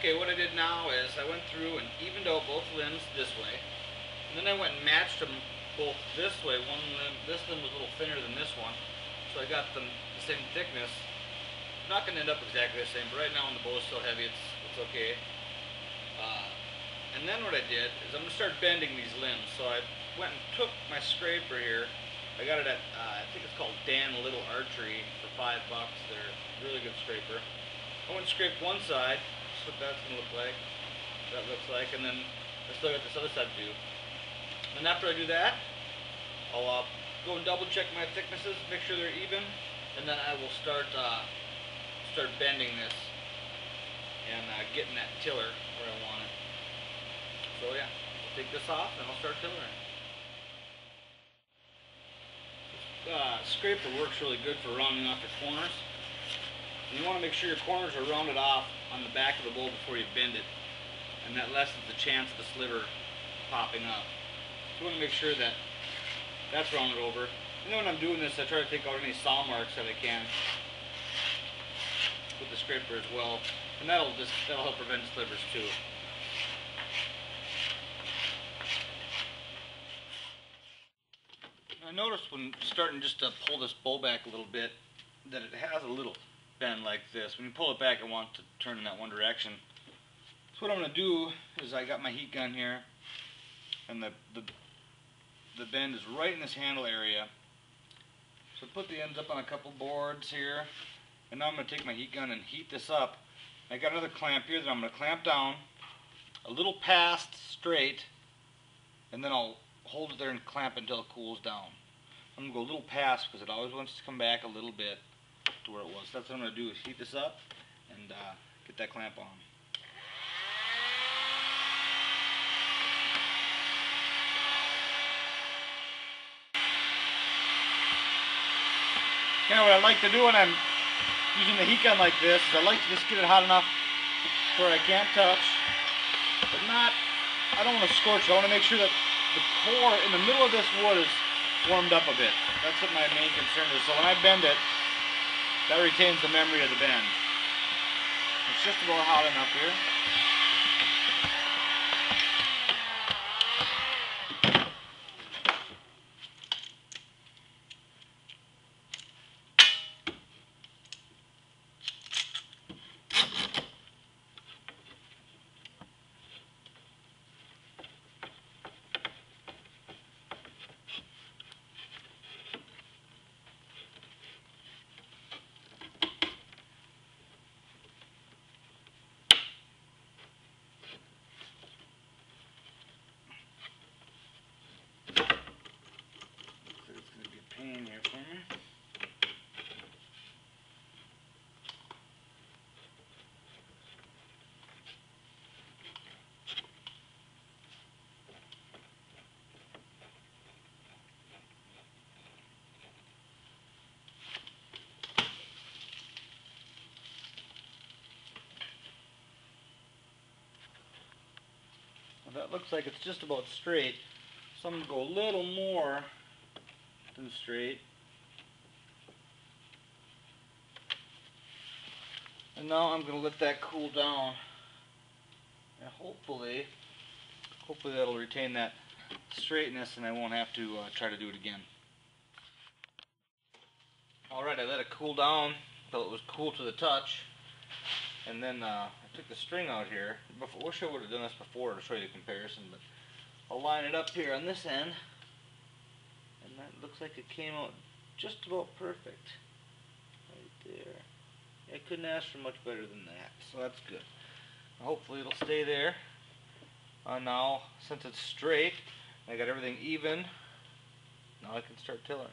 Okay, what I did now is I went through and evened out both limbs this way, and then I went and matched them both this way. This limb was a little thinner than this one, so I got them the same thickness. Not going to end up exactly the same, but right now when the bow is still heavy, it's okay. And then what I did is I'm going to start bending these limbs. So I went and took my scraper here. I got it at, I think it's called Dan Little Archery for $5. They're a really good scraper. I went and scraped one side. That's what that's going to look like. That looks like. And then I still got this other side to do. And after I do that, I'll go and double check my thicknesses, make sure they're even, and then I will start bending this and getting that tiller where I want it. So yeah, I'll take this off and I'll start tillering. This scraper works really good for rounding off your corners. And you want to make sure your corners are rounded off on the back of the bow before you bend it, and that lessens the chance of the sliver popping up. So you want to make sure that that's rounded over. And then when I'm doing this, I try to take out any saw marks that I can with the scraper as well, and that'll help prevent slivers too. I noticed when starting just to pull this bow back a little bit that it has a little bend like this. When you pull it back, I want to turn in that one direction. So what I'm going to do is I got my heat gun here, and the bend is right in this handle area. So put the ends up on a couple boards here, and now I'm going to take my heat gun and heat this up. I got another clamp here that I'm going to clamp down a little past straight, and then I'll hold it there and clamp it until it cools down. I'm going to go a little past because it always wants to come back a little bit to where it was. That's what I'm going to do, is heat this up and get that clamp on. Kind of what I like to do when I'm using the heat gun like this is I like to just get it hot enough where I can't touch, but not, I don't want to scorch it. I want to make sure that the core in the middle of this wood is warmed up a bit. That's what my main concern is. So when I bend it, that retains the memory of the bend. It's just about hot enough here. Pain here for me. Well, that looks like it's just about straight, so I'm going to go a little more than straight. And now I'm going to let that cool down, and hopefully that'll retain that straightness and I won't have to try to do it again. Alright, I let it cool down until it was cool to the touch, and then I took the string out here. I wish I would have done this before to show you the comparison, but I'll line it up here on this end, and that looks like it came out just about perfect right there. I couldn't ask for much better than that, so that's good. Hopefully it'll stay there. Now, since it's straight, I got everything even, now I can start tillering.